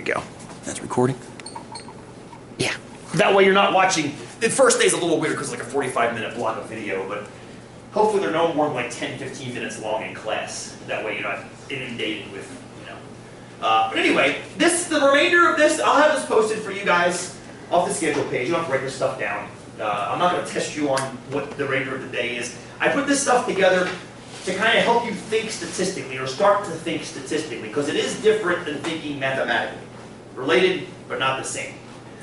go. That's recording. Yeah. That way you're not watching. The first day's a little weird because it's like a 45-minute block of video, but hopefully they're no more than like 10, 15 minutes long in class. That way you're not inundated with, but anyway, the remainder of this, I'll have this posted for you guys off the schedule page. You don't have to write this stuff down. I'm not going to test you on what the remainder of the day is. I put this stuff together to kind of help you think statistically, or start to think statistically, because it is different than thinking mathematically. Related, but not the same.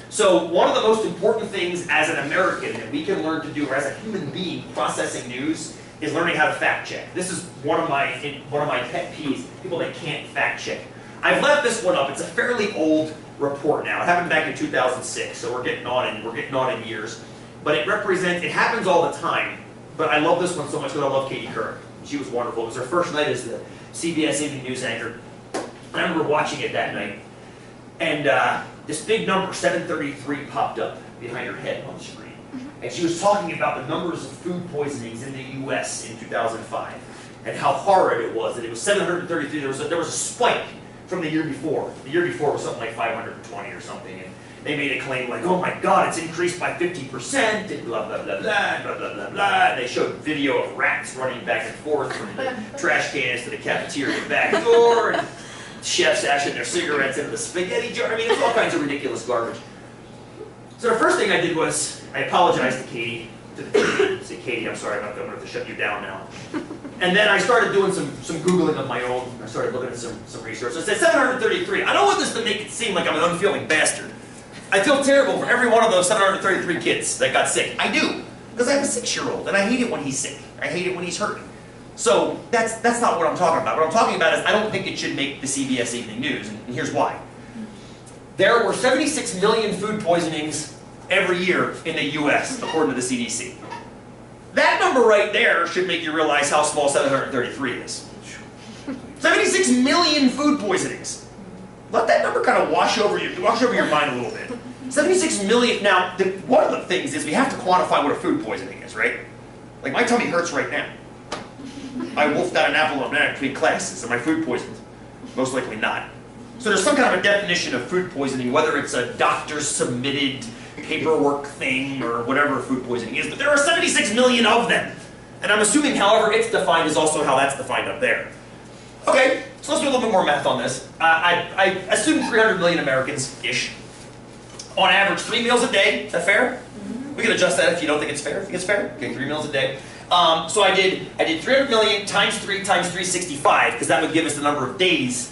So one of the most important things as an American that we can learn to do, or as a human being processing news, is learning how to fact check. This is one of my pet peeves, people that can't fact check. I've left this one up. It's a fairly old report now. It happened back in 2006, so we're getting on in years. But it happens all the time. But I love this one so much because I love Katie Couric. She was wonderful. It was her first night as the CBS Evening News anchor. I remember watching it that night. And this big number, 733, popped up behind her head on the screen. And she was talking about the numbers of food poisonings in the U.S. in 2005 and how horrid it was. That it was 733. There was a spike from the year before. The year before was something like 520 or something. And they made a claim like, oh my God, it's increased by 50%, and blah, blah, blah, blah, blah, blah, blah, blah. And they showed video of rats running back and forth from the trash cans to the cafeteria back door, and chefs ashing their cigarettes into the spaghetti jar. I mean, it's all kinds of ridiculous garbage. So the first thing I did was, I apologized to Katie. Say, Katie, I'm sorry, I'm going to have to shut you down now. And then I started doing some Googling of my own. I started looking at some research. So it said 733. I don't want this to make it seem like I'm an unfeeling bastard. I feel terrible for every one of those 733 kids that got sick. I do. Because I have a 6-year-old, and I hate it when he's sick. I hate it when he's hurting. So that's not what I'm talking about. What I'm talking about is I don't think it should make the CBS Evening News, and here's why. There were 76 million food poisonings every year in the U.S., according to the CDC. That number right there should make you realize how small 733 is. 76 million food poisonings. Let that number kind of wash over your mind a little bit. 76 million. Now, one of the things is we have to quantify what a food poisoning is, right? Like, my tummy hurts right now. I wolfed out an apple and a banana between classes. Am I food poisoned? Most likely not. So there's some kind of a definition of food poisoning, whether it's a doctor-submitted paperwork thing or whatever food poisoning is, but there are 76 million of them. And I'm assuming however it's defined is also how that's defined up there. Okay, so let's do a little bit more math on this. I assume 300 million Americans-ish. On average, 3 meals a day. Is that fair? We can adjust that if you don't think it's fair. Think it's fair? Okay, 3 meals a day. So I did 300 million times 3 times 365, because that would give us the number of days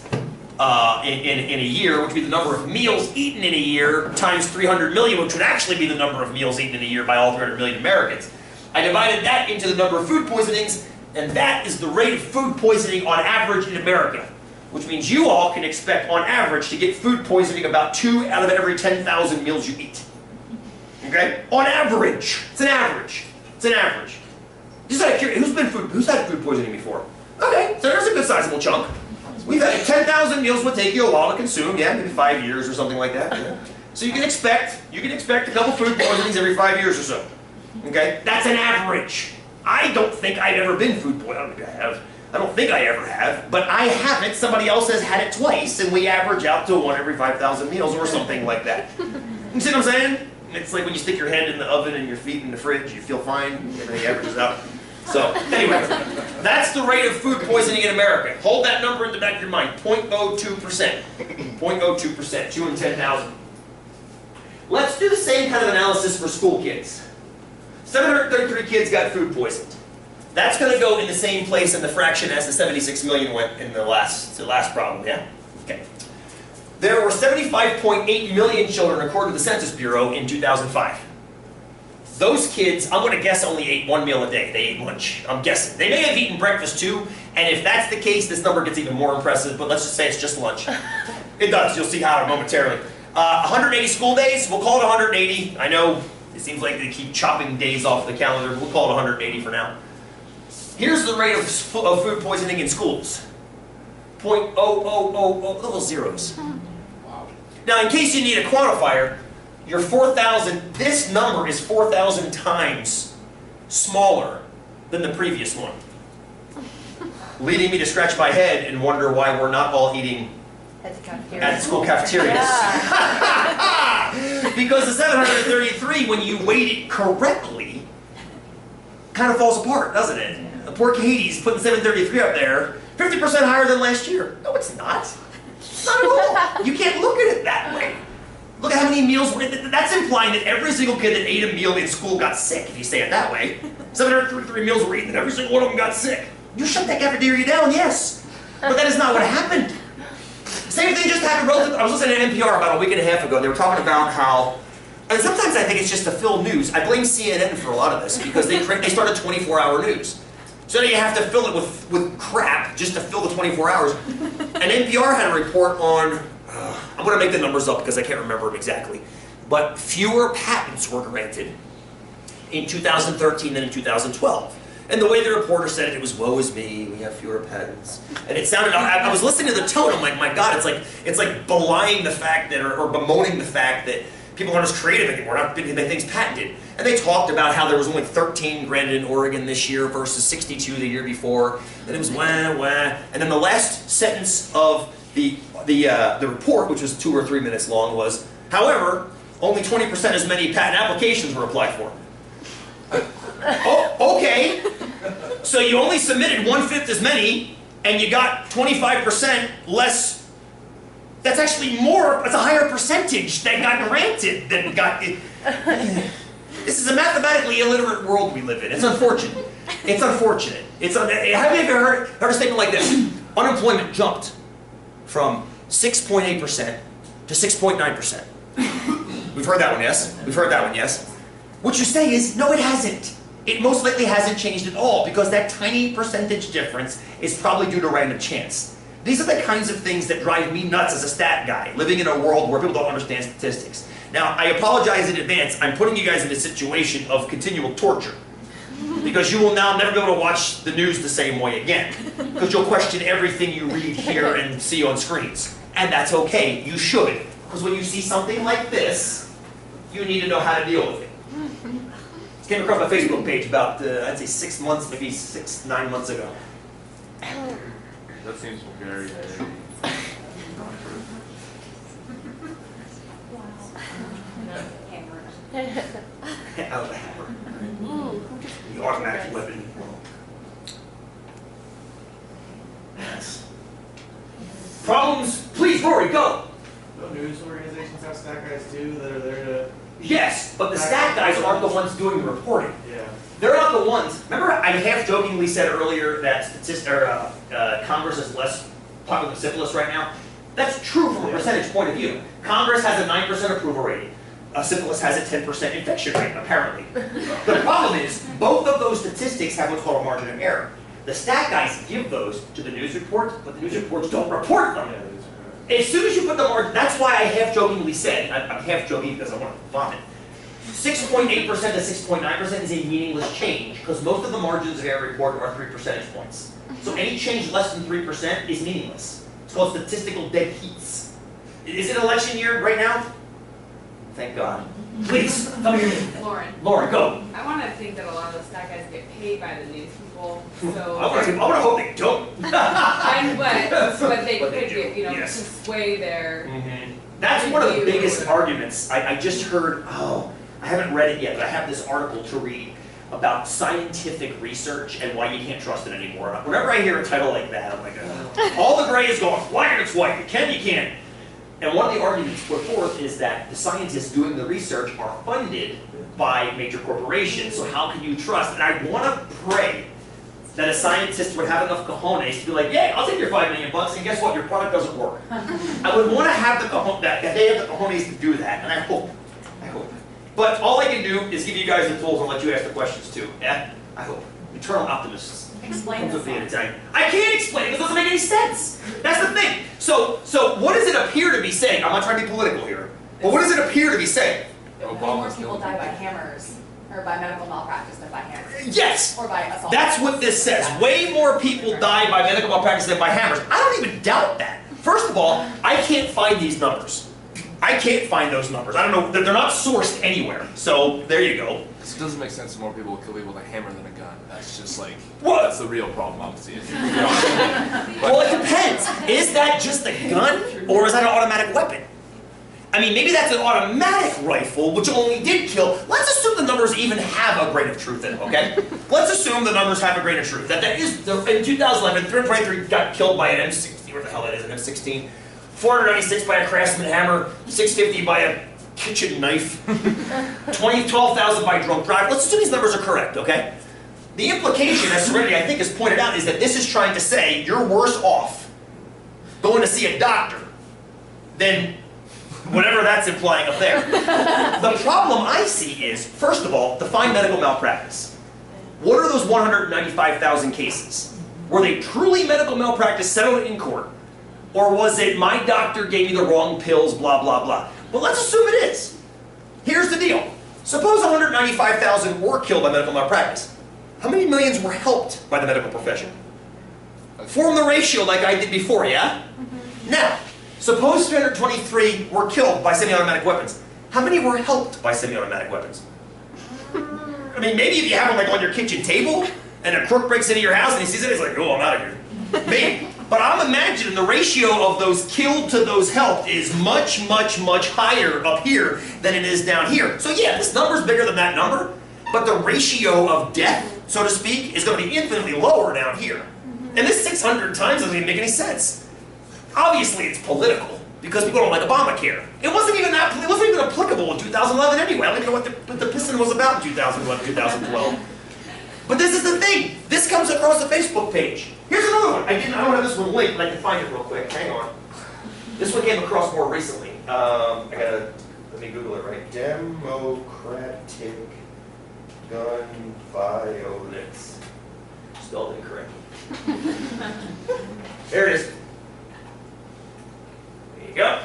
in a year, which would be the number of meals eaten in a year, times 300 million, which would actually be the number of meals eaten in a year by all 300 million Americans. I divided that into the number of food poisonings, and that is the rate of food poisoning on average in America, which means you all can expect, on average, to get food poisoning about 2 out of every 10,000 meals you eat. Okay? On average. It's an average. It's an average. Just out of curiosity, who's had food poisoning before? Okay, so there's a good sizable chunk. We've had 10,000 meals would take you a while to consume, yeah, maybe 5 years or something like that. Yeah. So you can expect a couple food poisonings every 5 years or so. Okay? That's an average. I don't think I've ever been food poisoned. I don't think I ever have, but I haven't. Somebody else has had it twice, and we average out to 1 every 5,000 meals or something like that. You see what I'm saying? It's like when you stick your hand in the oven and your feet in the fridge, you feel fine, everything averages out. So, anyway, that's the rate of food poisoning in America. Hold that number in the back of your mind, 0.02%. 0.02%, 2 in 10,000. Let's do the same kind of analysis for school kids. 733 kids got food poisoned. That's going to go in the same place in the fraction as the 76 million went in the last problem, yeah? Okay. There were 75.8 million children, according to the Census Bureau, in 2005. Those kids, I'm going to guess, only ate 1 meal a day. They ate lunch. I'm guessing. They may have eaten breakfast too, and if that's the case, this number gets even more impressive, but let's just say it's just lunch. It does. You'll see how momentarily. 180 school days. We'll call it 180. I know it seems like they keep chopping days off the calendar. We'll call it 180 for now. Here's the rate of food poisoning in schools. 0.0000, little zeros. Wow. Now, in case you need a quantifier, your 4,000, this number is 4,000 times smaller than the previous one. Leading me to scratch my head and wonder why we're not all eating At the cafeteria. at school cafeterias. Because the 733, when you weight it correctly, kind of falls apart, doesn't it? The poor Katie's putting 733 up there, 50% higher than last year. No, it's not. Not at all. You can't look at it that way. Look at how many meals were. That's implying that every single kid that ate a meal in school got sick, if you say it that way. 733 meals were eaten, and every single one of them got sick. You shut that cafeteria down, yes. But that is not what happened. Same thing just happened relative. I was listening to NPR about a week and a half ago. They were talking about how, and sometimes I think it's just to fill news. I blame CNN for a lot of this because they started 24-hour news. So now you have to fill it with crap just to fill the 24 hours. And NPR had a report on, I'm going to make the numbers up because I can't remember them exactly, but fewer patents were granted in 2013 than in 2012. And the way the reporter said it, it was, woe is me, we have fewer patents. And it sounded, I was listening to the tone, I'm like, my God, it's like belying the fact that, or bemoaning the fact that people aren't as creative anymore, not getting things patented. And they talked about how there was only 13 granted in Oregon this year versus 62 the year before. And it was wah, wah. And then the last sentence of the report, which was 2 or 3 minutes long, was, however, only 20% as many patent applications were applied for. Oh, okay. So you only submitted 1/5 as many, and you got 25% less. That's actually more, it's a higher percentage that got granted than got. This is a mathematically illiterate world we live in. It's unfortunate. It's unfortunate. Have you ever heard a statement like this? Unemployment jumped from 6.8% to 6.9%. We've heard that one, yes? We've heard that one, yes? What you say is, no, it hasn't. It most likely hasn't changed at all because that tiny percentage difference is probably due to random chance. These are the kinds of things that drive me nuts as a stat guy, living in a world where people don't understand statistics. Now, I apologize in advance. I'm putting you guys in a situation of continual torture because you will now never be able to watch the news the same way again because you'll question everything you read, hear, and see on screens. And that's okay. You should. Because when you see something like this, you need to know how to deal with it. It came across my Facebook page about, I'd say 6 months, maybe 9 months ago. That seems very heavy. Out of the hammer. The automatic weapon. Yes. Problems? Please, Rory, go! No news organizations have stat guys too that are there to. Yes, but the stat guys aren't the ones doing the reporting. Yeah. They're not the ones. Remember, I half-jokingly said earlier that Congress is less popular than syphilis right now? That's true from a percentage point of view. Congress has a 9% approval rating. Syphilis has a 10% infection rate, apparently. The problem is, both of those statistics have what's called a margin of error. The stat guys give those to the news reports, but the news reports don't report them. As soon as you put the margin, that's why I half-jokingly said, I'm half-joking because I want to vomit, 6.8% to 6.9% is a meaningless change because most of the margins of error report are 3 percentage points. So any change less than 3% is meaningless. It's called statistical dead heats. Is it election year right now? Thank God. Please, come here. Lauren, go. I want to think that a lot of the stat guys get paid by the news people, so. I want to hope they don't. but they could get, to sway their. That's one of the biggest arguments. I just heard, I haven't read it yet, but I have this article to read about scientific research and why you can't trust it anymore. Whenever I hear a title like that, I'm like, all the gray is gone, black and it's white, you can, you can't. And one of the arguments put forth is that the scientists doing the research are funded by major corporations, so how can you trust? And I want to pray that a scientist would have enough cojones to be like, yeah, I'll take your $5 million, and guess what, your product doesn't work. I would want to have the cojones, that they have the cojones to do that, and I hope. But all I can do is give you guys the tools and let you ask the questions too, yeah? I hope. Eternal optimists. Explain this. I can't explain it because it doesn't make any sense. That's the thing. So what does it appear to be saying? I'm not trying to be political here, but what does it appear to be saying? More people die by hammers or by medical malpractice than by hammers. Yes. Or by assault. That's what this says. Way more people die by medical malpractice than by hammers. I don't even doubt that. First of all, I can't find these numbers. I can't find those numbers. I don't know, they're not sourced anywhere. So there you go. It doesn't make sense more people will kill people with a hammer than a gun. That's just like, What? that's the real problem I'm seeing. To be honest with you. Well, it depends. Is that just a gun, or is that an automatic weapon? I mean, maybe that's an automatic rifle, which only did kill. Let's assume the numbers even have a grain of truth in them, okay? Let's assume the numbers have a grain of truth. That is, in 2011, 323 got killed by an M16, what the hell that is, an M16. 496 by a Craftsman hammer, 650 by a kitchen knife, 12,000 by drunk drive. Let's assume these numbers are correct, okay? The implication, as Serenity I think has pointed out, is that this is trying to say you're worse off going to see a doctor than whatever that's implying up there. The problem I see is, first of all, define medical malpractice. What are those 195,000 cases? Were they truly medical malpractice settled in court? Or was it my doctor gave me the wrong pills, blah, blah, blah? Well, let's assume it is. Here's the deal. Suppose 195,000 were killed by medical malpractice. How many millions were helped by the medical profession? Form the ratio like I did before, yeah? Now, suppose 323 were killed by semi-automatic weapons. How many were helped by semi-automatic weapons? I mean, maybe if you have them like on your kitchen table, and a crook breaks into your house and he sees it, he's like, oh, I'm out of here. Maybe. But I'm imagining the ratio of those killed to those helped is much, much, much higher up here than it is down here. So yeah, this number's bigger than that number, but the ratio of death, so to speak, is going to be infinitely lower down here. And this 600 times doesn't even make any sense. Obviously, it's political because people don't like Obamacare. It wasn't even applicable in 2011 anyway. I don't even know what the piston was about in 2011, 2012. But this is the thing. This comes across the Facebook page. Here's another one. I don't have this one linked, but I can find it real quick. Hang on. This one came across more recently. Let me Google it, right? Democratic gun violence. Spelled incorrectly. There it is. There you go.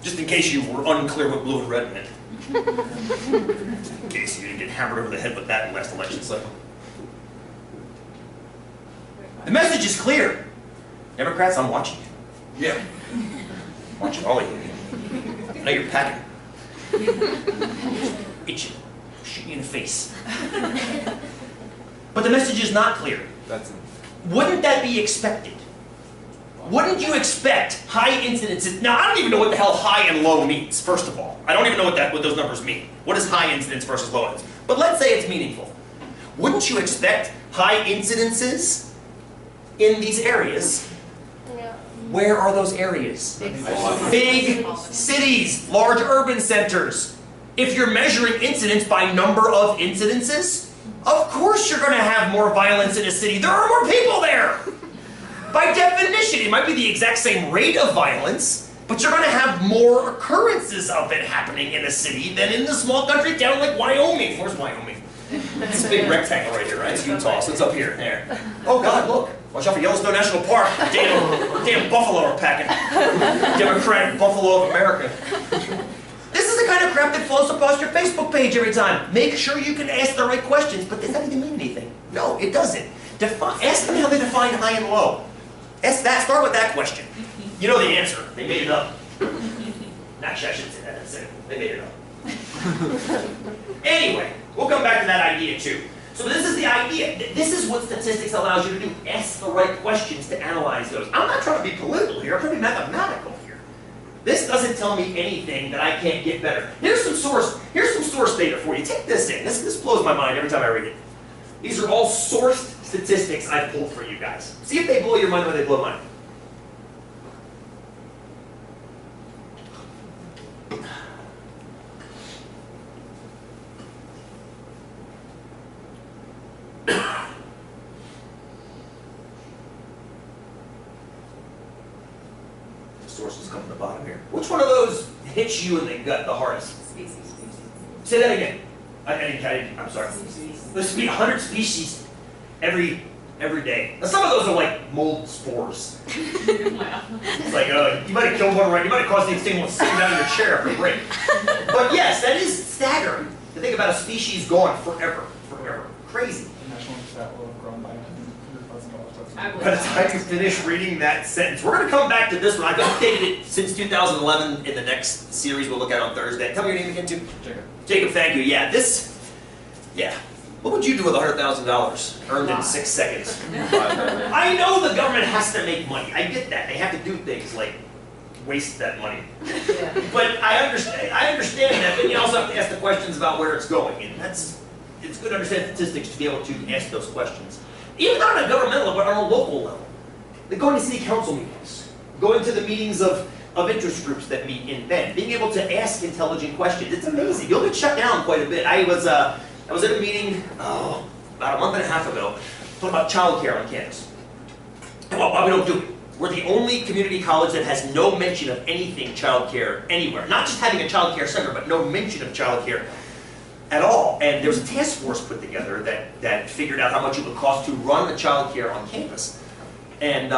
Just in case you were unclear what blue and red meant. In case you didn't get hammered over the head with that in last election cycle. The message is clear. Democrats, I'm watching you. Yeah. Watching all of you. I know you're packing. Itching. Shoot you in the face. But the message is not clear. Wouldn't that be expected? Wouldn't you expect high incidences? Now, I don't even know what the hell high and low means, first of all. I don't even know what those numbers mean. What is high incidence versus low incidence? But let's say it's meaningful. Wouldn't you expect high incidences in these areas? Yeah. Where are those areas? Big cities, large urban centers. If you're measuring incidents by number of incidences, of course you're going to have more violence in a city. There are more people there. By definition, it might be the exact same rate of violence, but you're going to have more occurrences of it happening in a city than in the small country town like Wyoming. Where's Wyoming? It's a big rectangle right here, right? It's Utah, so it's up here. There. Oh God, look. Watch out for Yellowstone National Park. Damn buffalo are packing. Democratic Buffalo of America. This is the kind of crap that flows across your Facebook page every time. Make sure you can ask the right questions, but does that even mean anything? No, it doesn't. Ask them how they define high and low. Ask that. Start with that question. You know the answer. They made it up. Actually, I shouldn't say that. That's it. They made it up. Anyway, we'll come back to that idea too. So this is the idea. This is what statistics allows you to do. Ask the right questions to analyze those. I'm not trying to be political here. I'm trying to be mathematical here. This doesn't tell me anything that I can't get better. Here's some source data for you. Take this in. This blows my mind every time I read it. These are all sourced statistics I've pulled for you guys. See if they blow your mind or they blow mine. The sources come from the bottom here. Which one of those hits you in the gut the hardest? Species. Say that again. I'm sorry. There's to be 100 species every day. Now, some of those are like mold spores. It's like, you might have killed one right. You might have caused the extinction sitting down in your chair after a break. But yes, that is about a species gone forever, forever. Crazy. The national stat will have grown by $100,000. I By the time you finish reading that sentence, we're going to come back to this one. I've updated it since 2011 in the next series we'll look at on Thursday. Tell me your name again, too. Jacob. Jacob, thank you. Yeah. What would you do with $100,000 earned in 6 seconds? I know the government has to make money. I get that. They have to do things like waste that money. But I understand that, but you also have to ask the questions about where it's going. And it's good to understand statistics to be able to ask those questions. Even not on a governmental, but on a local level. Like going to city council meetings, going to the meetings of interest groups that meet in Bend, being able to ask intelligent questions. It's amazing. You'll get shut down quite a bit. I was at a meeting, about a month and a half ago, talking about childcare on campus. And why we don't do it. We're the only community college that has no mention of anything childcare anywhere. Not just having a childcare center, but no mention of childcare at all. And there was a task force put together that figured out how much it would cost to run a childcare on campus. And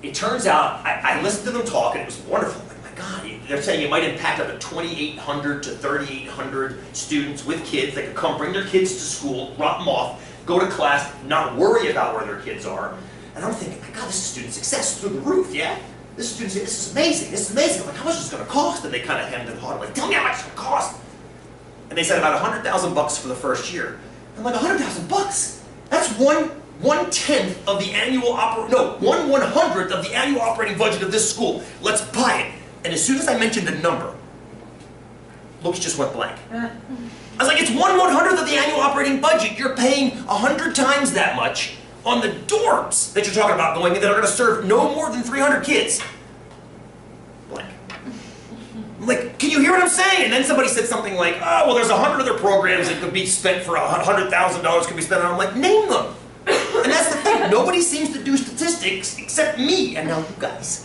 it turns out, I listened to them talk, and it was wonderful. Like, my God, they're saying it might impact up to 2,800 to 3,800 students with kids that could come bring their kids to school, drop them off, go to class, not worry about where their kids are. And I'm thinking, my God, this is student success through the roof, yeah? This is amazing, this is amazing. I'm like, how much is it going to cost? And they kind of hemmed and hawed. I'm like, tell me how much it's going to cost. And they said about $100,000 for the first year. I'm like, $100,000? That's 1/10 of the annual 1/100th of the annual operating budget of this school. Let's buy it. And as soon as I mentioned the number, looks just went blank. I was like, it's 1/100th of the annual operating budget. You're paying 100 times that much on the dorms that you're talking about going in that are going to serve no more than 300 kids. Blank. I'm like, can you hear what I'm saying? And then somebody said something like, oh, well, there's 100 other programs that could be spent for $100,000 could be spent on. I'm like, name them. And that's the thing. Nobody seems to do statistics except me and now you guys.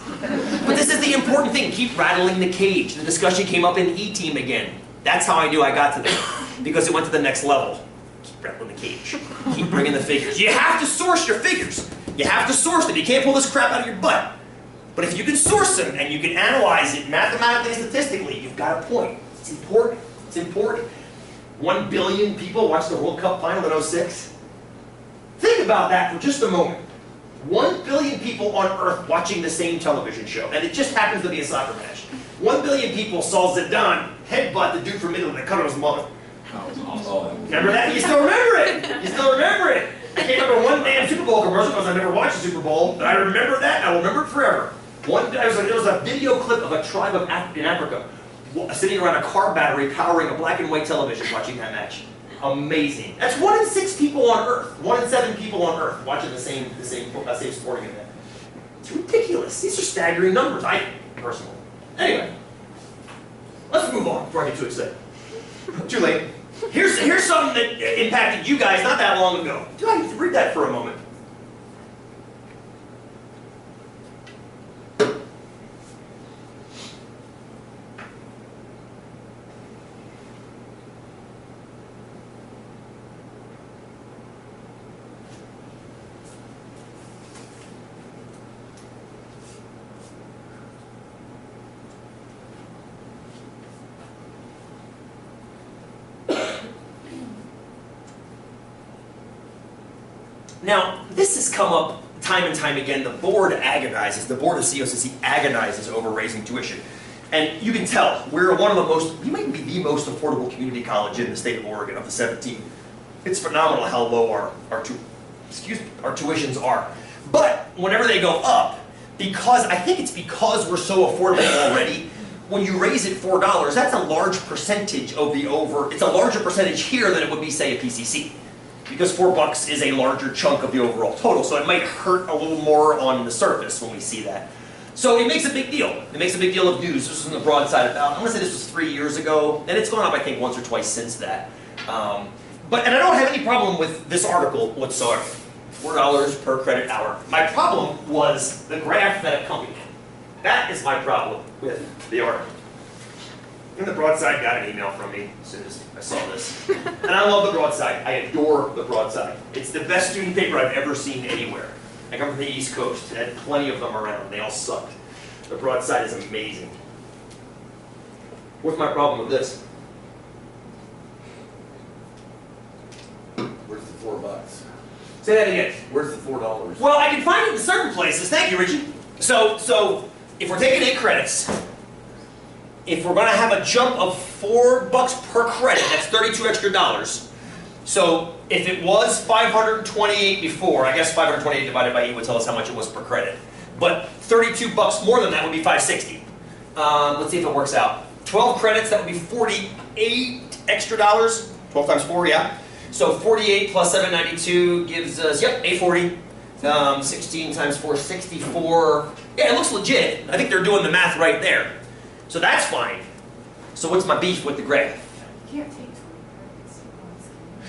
But this is the important thing. Keep rattling the cage. The discussion came up in E-Team again. That's how I knew I got to them. Because it went to the next level. Keep rattling the cage. Keep bringing the figures. You have to source your figures. You have to source them. You can't pull this crap out of your butt. But if you can source them and you can analyze it mathematically and statistically, you've got a point. It's important. It's important. 1 billion people watched the World Cup final in '06. Think about that for just a moment. 1 billion people on Earth watching the same television show, and it just happens to be a soccer match. 1 billion people saw Zidane headbutt the dude from Italy that cut off his mother. Remember that? You still remember it! You still remember it! I can't remember one damn Super Bowl commercial because I never watched the Super Bowl, but I remember that, and I will remember it forever. There was a video clip of a tribe in Africa sitting around a car battery powering a black and white television watching that match. Amazing. That's 1 in 6 people on Earth. 1 in 7 people on Earth watching the same sporting event. It's ridiculous. These are staggering numbers, I think, personally. Anyway, let's move on before I get too excited. Too late. Here's something that impacted you guys not that long ago. Read that for a moment. Now, this has come up time and time again. The board agonizes, the board of COCC agonizes over raising tuition. And you can tell, we're one of the most, we might be the most affordable community college in the state of Oregon of the 17. It's phenomenal how low our tuitions are. But whenever they go up, I think it's because we're so affordable already, when you raise it $4, that's a large percentage of it's a larger percentage here than it would be, say, a PCC. Because $4 is a larger chunk of the overall total, so it might hurt a little more on the surface when we see that. So it makes a big deal. It makes a big deal of news. This was on the broadside about, I'm going to say this was 3 years ago, and it's gone up, I think, once or twice since that. And I don't have any problem with this article whatsoever. $4 per credit hour. My problem was the graph that accompanied it. That is my problem with the article. And the Broadside got an email from me as soon as I saw this. And I love the Broadside. I adore the Broadside. It's the best student paper I've ever seen anywhere. I come from the East Coast. I had plenty of them around. They all sucked. The Broadside is amazing. What's my problem with this? Say that again. Where's the $4? Well, I can find it in certain places. Thank you, Richie. So if we're taking 8 credits, if we're going to have a jump of $4 per credit, that's $32 extra dollars. So if it was 528 before, I guess 528 divided by 8 would tell us how much it was per credit. But $32 more than that would be 560. Let's see if it works out. 12 credits, that would be 48 extra dollars. 12 times 4, yeah. So 48 plus 792 gives us, yep, 840. 16 times 4, 64. Yeah, it looks legit. I think they're doing the math right there. So that's fine. So what's my beef with the graph? You can't take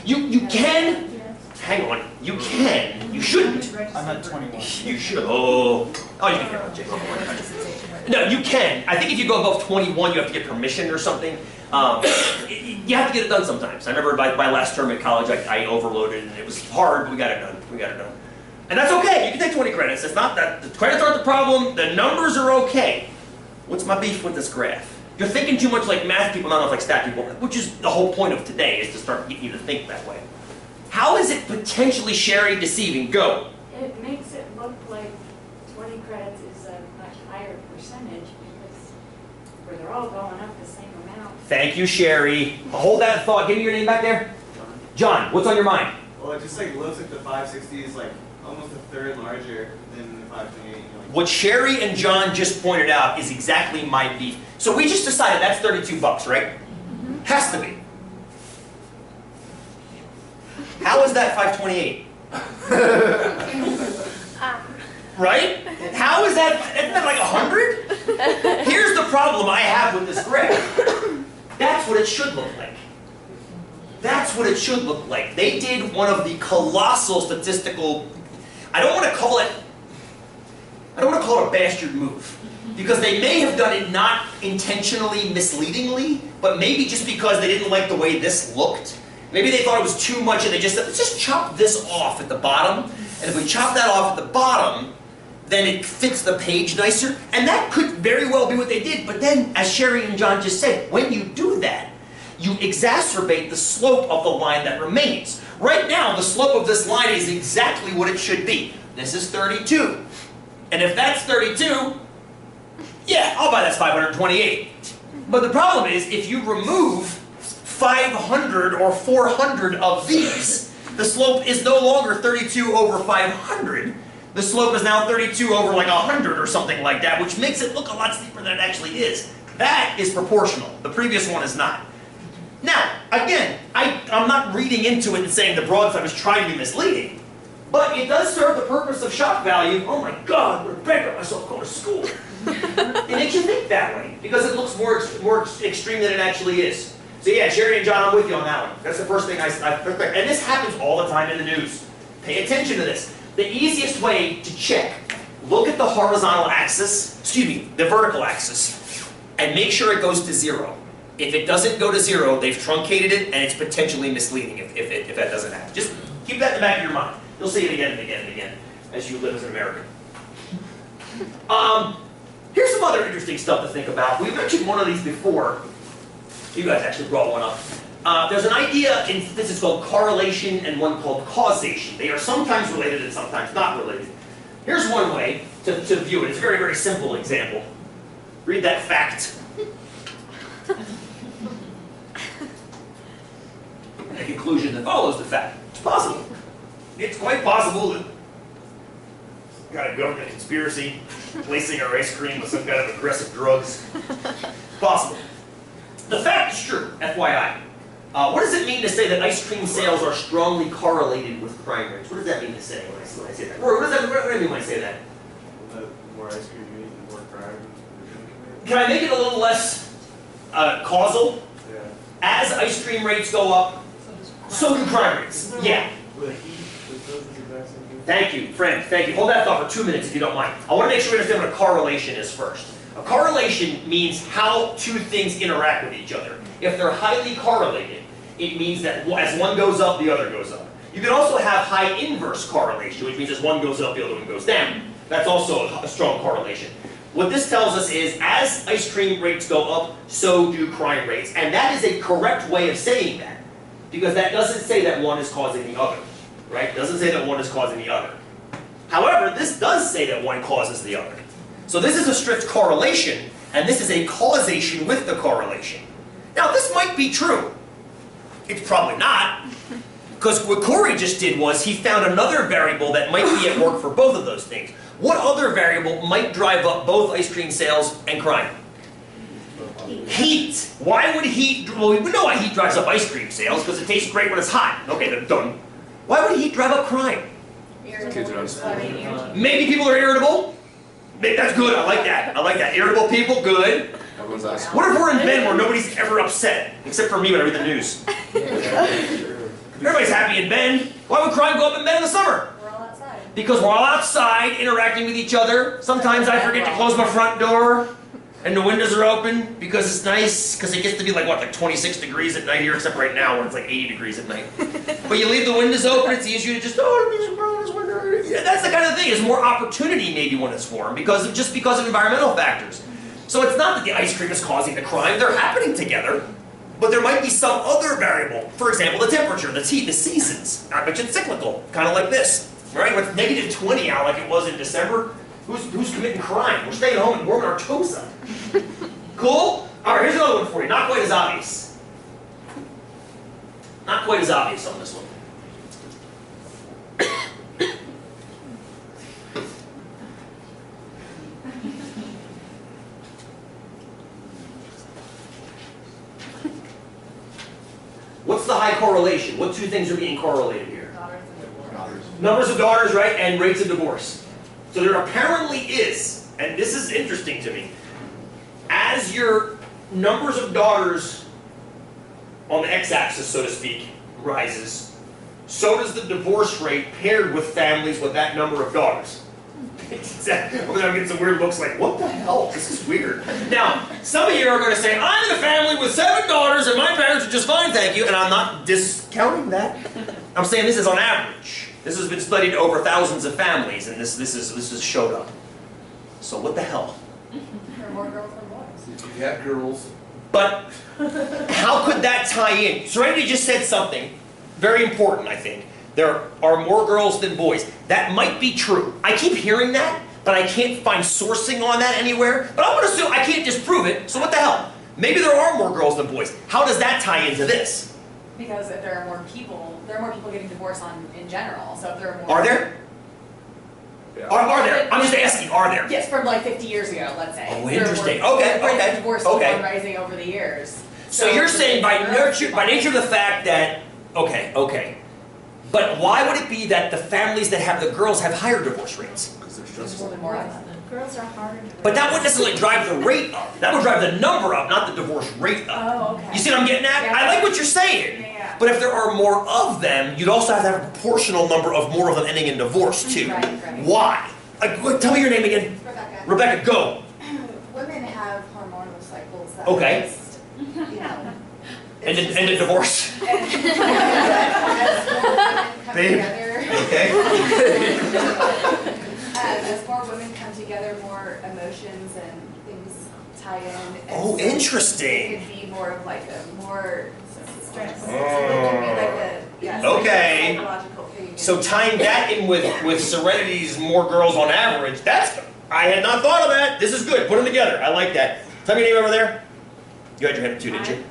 20 credits. You can. Hang on. You can. You shouldn't. I'm at 21. You should. Oh, you can hear it, Jay. No, you can. I think if you go above 21, you have to get permission or something. You have to get it done sometimes. I remember my last term at college, I overloaded and it was hard, but we got it done. We got it done. And that's okay. You can take 20 credits. It's not that the credits aren't the problem. The numbers are okay. What's my beef with this graph? You're thinking too much like math people, not enough like stat people, which is the whole point of today, is to start getting you to think that way. How is it potentially Sherry deceiving? Go. It makes it look like 20 credits is a much higher percentage because where they're all going up the same amount. Thank you, Sherry. Hold that thought. Give me your name back there. John, what's on your mind? Well, it just like looks like the 560 is like almost a third larger than the 528. You know, like What Sherry and John just pointed out is exactly my beef. So we just decided that's $32, right? Mm-hmm. Has to be. How is that 528? Right? How is that? Isn't that like 100? Here's the problem I have with this graph. That's what it should look like. That's what it should look like. They did one of the colossal statistical, I don't want to call it a bastard move. Because they may have done it not intentionally, misleadingly, but maybe just because they didn't like the way this looked. Maybe they thought it was too much and they just said, let's just chop this off at the bottom. And if we chop that off at the bottom, then it fits the page nicer. And that could very well be what they did. But then, as Sherry and John just said, when you do that, you exacerbate the slope of the line that remains. Right now, the slope of this line is exactly what it should be. This is 32. And if that's 32, yeah, I'll buy that's 528. But the problem is, if you remove 500 or 400 of these, the slope is no longer 32 over 500. The slope is now 32 over like 100 or something like that, which makes it look a lot steeper than it actually is. That is proportional. The previous one is not. Now, again, I'm not reading into it and saying the broadside was trying to be misleading, but it does serve the purpose of shock value. Oh my God, I'm going to bankrupt myself going to school. It makes you think that way, because it looks more extreme than it actually is. So yeah, Sherry and John, I'm with you on that one. That's the first thing I and this happens all the time in the news. Pay attention to this. The easiest way to check, look at the horizontal axis, the vertical axis, and make sure it goes to 0. If it doesn't go to 0, they've truncated it, and it's potentially misleading if that doesn't happen. Just keep that in the back of your mind. You'll see it again and again and again as you live as an American. Here's some other interesting stuff to think about. We mentioned one of these before. You guys actually brought one up. There's an idea, this is called correlation, and one called causation. They are sometimes related and sometimes not related. Here's one way to view it. It's a very, very simple example. Read that fact. The conclusion that follows the fact. It's possible. It's quite possible that we've got a government conspiracy lacing our ice cream with some kind of aggressive drugs. Possible. The fact is true, FYI. What does it mean to say that ice cream sales are strongly correlated with crime rates? What does that mean to say when I say that? What do I mean when I say that? the more ice cream you eat, the more crime. Can I make it a little less causal? Yeah. As ice cream rates go up, so do crime rates. Yeah. With heat, with those is the exact same thing. Thank you, friend. Thank you. Hold that thought for 2 minutes if you don't mind. I want to make sure we understand what a correlation is first. A correlation means how two things interact with each other. If they're highly correlated, it means that as one goes up, the other goes up. You can also have high inverse correlation, which means as one goes up, the other one goes down. That's also a strong correlation. What this tells us is, as ice cream rates go up, so do crime rates. And that is a correct way of saying that, because that doesn't say that one is causing the other. right? It doesn't say that one is causing the other. However, this does say that one causes the other. So this is a strict correlation, and this is a causation with the correlation. Now, this might be true. It's probably not. Because what Corey just did was he found another variable that might be at work for both of those things. What other variable might drive up both ice cream sales and crime? Heat. Why would heat? Well, we know why heat drives up ice cream sales, because it tastes great when it's hot. Okay, they're done. Why would heat drive up crime? Kids are on school. Maybe people are irritable. Maybe that's good. I like that. I like that. Irritable people, good. Everyone's asking. What if we're in Bend where nobody's ever upset, except for me when I read the news? Everybody's happy in Bend. Why would crime go up in Bend in the summer? We're all outside. Because we're all outside interacting with each other. Sometimes I forget to close my front door and the windows are open because it's nice, because it gets to be like, what, like 26 degrees at night here, except right now when it's like 80 degrees at night. But you leave the windows open, it's easier to just, yeah, that's the kind of thing. There's more opportunity maybe when it's warm because of environmental factors. So it's not that the ice cream is causing the crime, they're happening together. But there might be some other variable. For example, the temperature, the heat, the seasons. I bet it's cyclical, kind of like this. Right? When it's negative 20 out like it was in December, who's committing crime? We're staying home and warming our toes up. Cool? Alright, here's another one for you. Not quite as obvious. Not quite as obvious on this one. What's the high correlation? What two things are being correlated here? Daughters and divorce. Numbers of daughters, right, and rates of divorce. So there apparently is, and this is interesting to me, as your numbers of daughters on the x-axis, so to speak, rises, so does the divorce rate paired with families with that number of daughters. Exactly. I'm getting some weird looks like, what the hell? This is weird. Now, some of you are going to say, I'm in a family with 7 daughters and my parents are just fine, thank you, and I'm not discounting that. I'm saying this is on average. This has been studied over thousands of families, and this is showed up. So what the hell? There are more girls than boys. If you have girls, But how could that tie in? Serenity just said something very important, I think. There are more girls than boys. That might be true. I keep hearing that, but I can't find sourcing on that anywhere. But I'm going to assume I can't disprove it, so what the hell? Maybe there are more girls than boys. How does that tie into this? Because if there are more people getting divorced in general. So if there are more. Are there? yeah. Are there? I'm just asking, are there? Yes, from like 50 years ago, let's say. Oh, There were interesting. more- Okay, the rate of okay, divorce okay. keeps on rising over the years. So you're saying by nature of the fact that, okay. But why would it be that the families that have the girls have higher divorce rates? because they're There's stressful. more of them. Girls are harder to. But that wouldn't necessarily drive the rate up. That would drive the number up, not the divorce rate up. Oh, okay. You see what I'm getting at? Yeah. I like what you're saying. Yeah. But if there are more of them, you'd also have to have a proportional number of more of them ending in divorce too. Right. Why? Tell me your name again. Rebecca. Rebecca, go. Women have hormonal cycles that Okay. just, you know. End in divorce. As more women come Babe. together, Okay. as more women come together, more emotions and things tie in. and Oh, so interesting. It could be more of like a more stress. Oh. It could be like a, yes, Okay. like a psychological thing. So tying that in with Serenity's more girls on average, I had not thought of that. This is good. Put them together. I like that. Tell me your name over there. You had your hand up too, didn't you?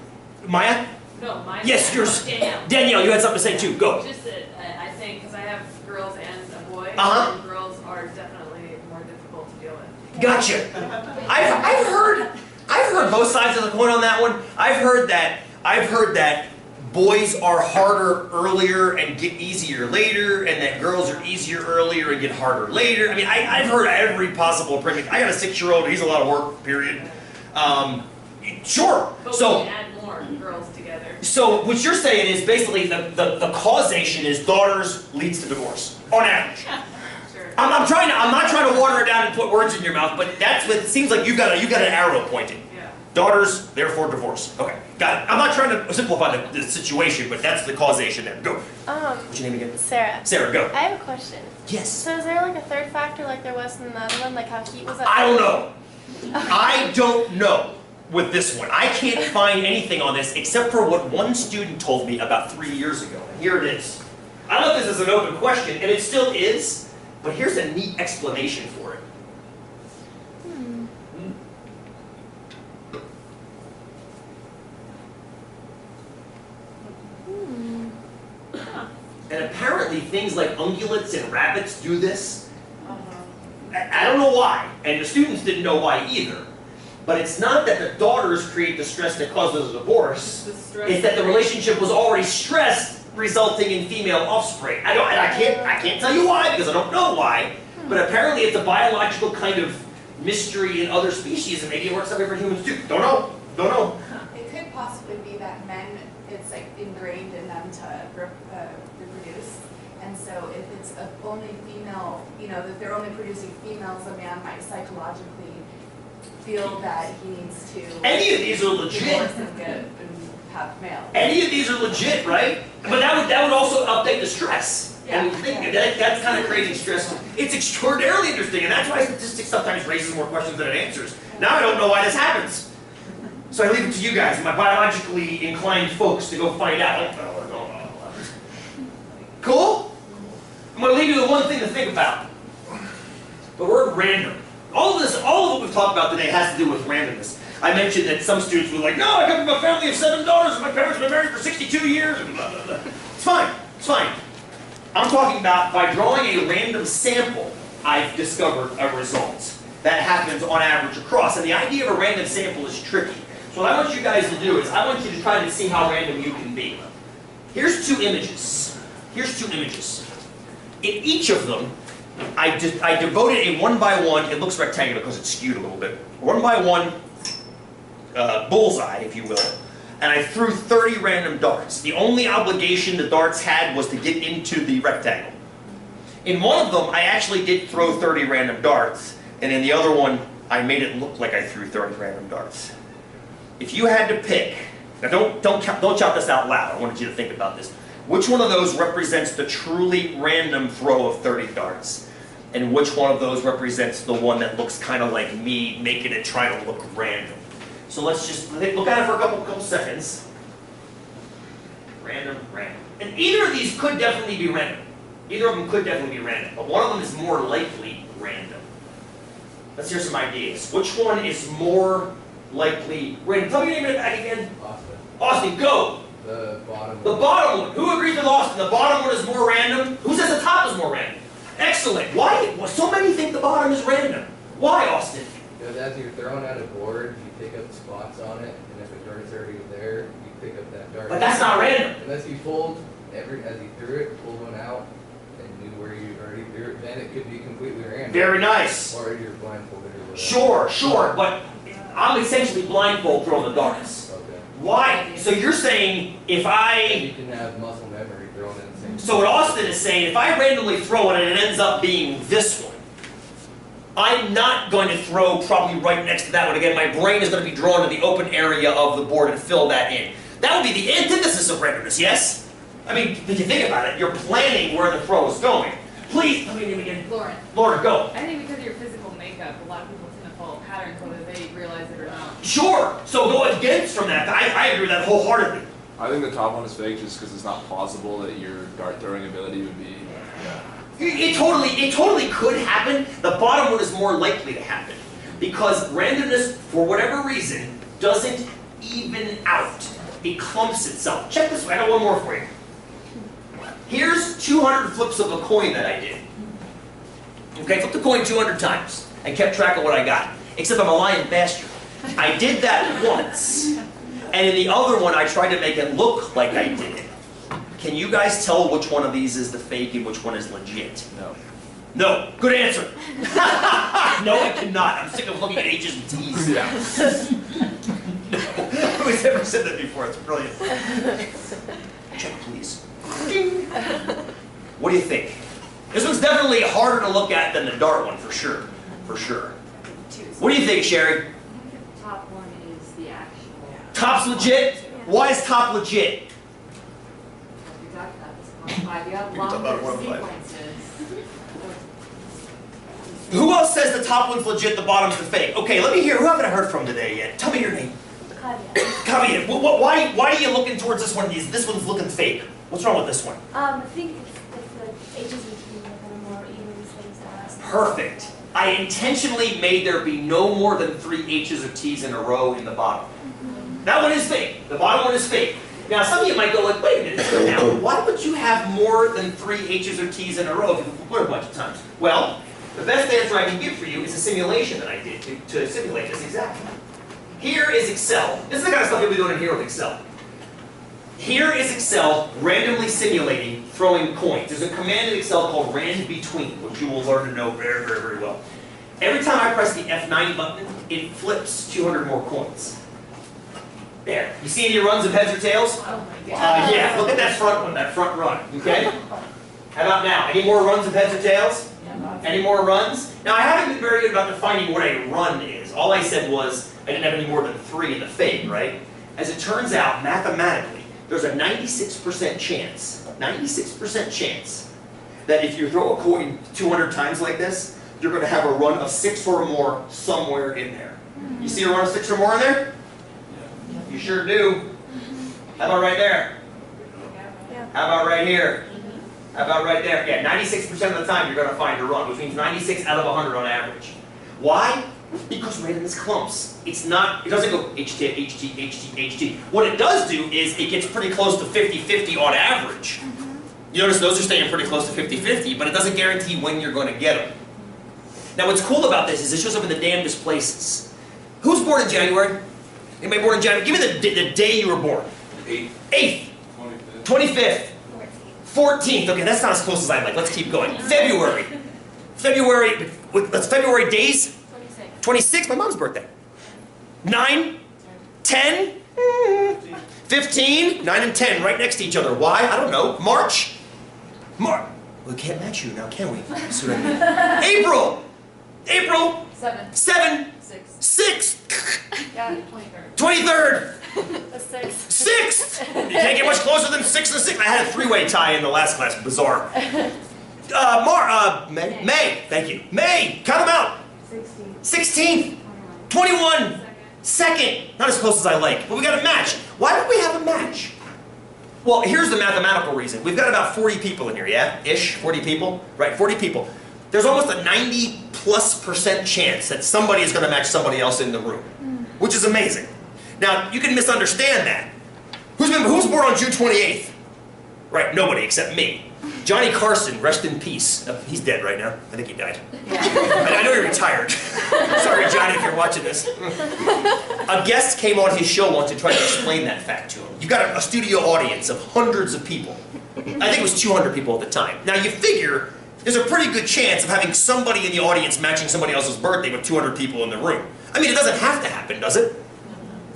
Maya? No, mine. Yes, yours. Danielle. Danielle, you had something to say too. Go. Just that I think, because I have girls and a boy, Uh-huh. and girls are definitely more difficult to deal with. Gotcha. I've heard both sides of the coin on that one. I've heard that boys are harder earlier and get easier later, and that girls are easier earlier and get harder later. I mean, I've heard every possible opinion. I got a 6-year-old. He's a lot of work. Period. Sure. But we So. can add more girls together. So what you're saying is basically the causation is daughters leads to divorce on average. Sure. I'm not trying to water it down and put words in your mouth, but that's what it seems like you've got an arrow pointed. Yeah. Daughters, therefore divorce. Okay, got it. I'm not trying to simplify the situation, but that's the causation there. Go. What's your name again? Sarah. Sarah, go. I have a question. Yes. So is there like a third factor like there was in the other one, like how heat was at I don't know. I don't know with this one. I can't find anything on this except for what one student told me about 3 years ago. And here it is. I left this as an open question, and it still is, but here's a neat explanation for it. And apparently things like ungulates and rabbits do this. I don't know why, and the students didn't know why either. But it's not that the daughters create the stress that causes a divorce. It's that the relationship was already stressed, resulting in female offspring. I can't tell you why because I don't know why. But apparently it's a biological kind of mystery in other species, and maybe it works that way for humans too. Don't know. Don't know. It could possibly be that men, it's like ingrained in them to reproduce. And so if it's only female, that they're only producing females, a man might psychologically feel that he needs to Any of these are legit. divorce and have male. Any of these are legit, right? But that would also update the stress. Yeah. And that's kind of creating stress. It's extraordinarily interesting, and that's why statistics sometimes raises more questions than it answers. Now I don't know why this happens. So I leave it to you guys, my biologically inclined folks, to go find out. Cool? I'm going to leave you with one thing to think about. The word random. All of what we've talked about today has to do with randomness. I mentioned that some students were like, no, I come from a family of 7 daughters and my parents have been married for 62 years and blah, blah, blah. It's fine. It's fine. I'm talking about by drawing a random sample, I've discovered a result. That happens on average across. And the idea of a random sample is tricky. So what I want you guys to do is I want you to try to see how random you can be. Here's 2 images. Here's 2 images. In each of them, I devoted a 1x1, it looks rectangular because it's skewed a little bit, 1x1 bullseye, if you will, and I threw 30 random darts. The only obligation the darts had was to get into the rectangle. In one of them, I actually did throw 30 random darts, and in the other one, I made it look like I threw 30 random darts. If you had to pick, now don't shout this out loud, I wanted you to think about this. Which one of those represents the truly random throw of 30 darts? And which one of those represents the one that looks kind of like me making it try to look random? So let's just look at it for a couple seconds. Random, random. And either of these could definitely be random. Either of them could definitely be random. But one of them is more likely random. Let's hear some ideas. Which one is more likely random? Tell me your name back again. Austin. Austin, go. The bottom one. The bottom one. Who agrees with Austin? The bottom one is more random? Who says the top is more random? Excellent. Why? Well, so many think the bottom is random. Why, Austin? Because as you're throwing at a board, you pick up spots on it, and if a dart's already there, you pick up that dart. But that's not random. Unless you pulled, as you threw it, pulled one out, and knew where you already threw it, then it could be completely random. Very nice. Or you're blindfolded or whatever. Sure, but I'm essentially blindfold throwing the darts. Okay. Why? So you're saying if And you can have muscle memory thrown in the same. So what Austin is saying, if I randomly throw it and it ends up being this one, I'm not going to throw probably right next to that one. Again, my brain is going to be drawn to the open area of the board and fill that in. That would be the antithesis of randomness, yes? I mean, if you think about it, you're planning where the throw is going. Please, tell me your name again. Lauren. Lauren, go. I think because of your physical makeup, a lot of people tend to follow patterns whether they realize it or not. Sure. So go against from that. I agree with that wholeheartedly. I think the top one is fake just because it's not plausible that your dart throwing ability would be. Yeah. It totally could happen. The bottom one is more likely to happen because randomness, for whatever reason, doesn't even out. It clumps itself. Check this way. I got one more for you. Here's 200 flips of a coin that I did. Okay, flipped the coin 200 times and kept track of what I got. Except I'm a lying bastard. I did that once, and in the other one I tried to make it look like I did it. Can you guys tell which one of these is the fake and which one is legit? No. No. Good answer. No, I cannot. I'm sick of looking at H's and T's. Yeah. Nobody's ever said that before. It's brilliant. Check, please. Ding. What do you think? This one's definitely harder to look at than the dart one, for sure. For sure. What do you think, Sherry? I think the top one is the actual. Top's legit? Why is top legit? We talked about this one five. You have talked about longer it one five. sequences. Who else says the top one's legit, the bottom's the fake? Okay, let me hear. Who haven't I heard from today yet? Tell me your name. Claudia. Javier, why are you looking towards this one? This one's looking fake. What's wrong with this one? I think if the H's and T's are kind of more evenly spaced out. Perfect. I intentionally made there be no more than 3 H's or T's in a row in the bottom. That one is fake. The bottom one is fake. Now, some of you might go like, wait a minute, now, why would you have more than 3 H's or T's in a row if you flip a bunch of times? Well, the best answer I can give for you is a simulation that I did to simulate this exactly. Here is Excel. This is the kind of stuff you'll be doing in here with Excel. Here is Excel randomly simulating throwing coins. There's a command in Excel called rand between, which you will learn to know very, very, very well. Every time I press the F9 button, it flips 200 more coins. There. You see any runs of heads or tails? Oh my God. Yeah, look at that front one, that front run, okay? How about now? Any more runs of heads or tails? Any more runs? Now, I haven't been very good about defining what a run is. All I said was I didn't have any more than 3 in the fake, right? As it turns out, mathematically, there's a 96% chance, 96% chance, that if you throw a coin 200 times like this, you're going to have a run of 6 or more somewhere in there. You see a run of 6 or more in there? You sure do. How about right there? How about right here? How about right there? Yeah, 96% of the time you're going to find a run, which means 96 out of 100 on average. Why? Because random is clumps. It doesn't go HT, HT, HT, HT. What it does do is it gets pretty close to 50-50 on average. You notice those are staying pretty close to 50-50, but it doesn't guarantee when you're going to get them. Now what's cool about this is it shows up in the damnedest places. Who's born in January? Anybody born in January? Give me the day you were born. 8th. 25th. 14th. Okay, that's not as close as I like. Let's keep going. February. That's February days. 26. My mom's birthday. 9. 10. 15. 9 and 10 right next to each other. Why? I don't know. March. We can't match you now, can we? See what I mean? April. 7. 6. Yeah. 23rd. A 6. 6th! You can't get much closer than 6 and 6. I had a 3-way tie in the last class. Bizarre. May. Thank you. May. Count them out. 16th. 21. 2nd. Not as close as I like. But we got a match. Why don't we have a match? Well, here's the mathematical reason. We've got about 40 people in here, yeah? Ish. 40 people. Right, 40 people. There's almost a 90+% chance that somebody is going to match somebody else in the room. Which is amazing. Now, you can misunderstand that. Who's born on June 28th? Right, nobody except me. Johnny Carson, rest in peace. He's dead right now. I think he died. I know you're retired. Sorry, Johnny, if you're watching this. A guest came on his show once and tried to explain that fact to him. You've got a studio audience of hundreds of people. I think it was 200 people at the time. Now, you figure there's a pretty good chance of having somebody in the audience matching somebody else's birthday with 200 people in the room. I mean, it doesn't have to happen, does it?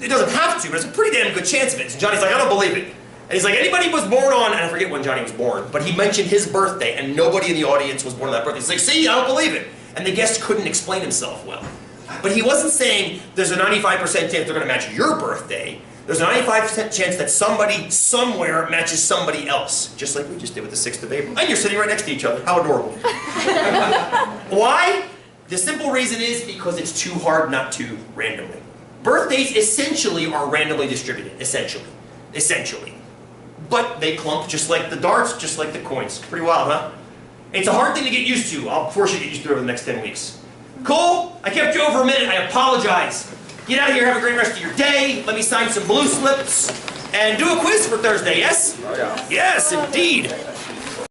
It doesn't have to, but it's a pretty damn good chance of it. So Johnny's like, I don't believe it. And he's like, anybody was born on, and I forget when Johnny was born, but he mentioned his birthday, and nobody in the audience was born on that birthday. He's like, see, I don't believe it. And the guest couldn't explain himself well. But he wasn't saying there's a 95% chance they're going to match your birthday. There's a 95% chance that somebody somewhere matches somebody else, just like we just did with the 6th of April. And you're sitting right next to each other. How adorable. Why? The simple reason is because it's too hard not to randomly. Birthdays essentially are randomly distributed, essentially. But they clump just like the darts, just like the coins. Pretty wild, huh? It's a hard thing to get used to. I'll force you to get used to it over the next 10 weeks. Cool? I kept you over a minute. I apologize. Get out of here. Have a great rest of your day. Let me sign some blue slips. And do a quiz for Thursday, yes? Oh, yeah. Yes, indeed.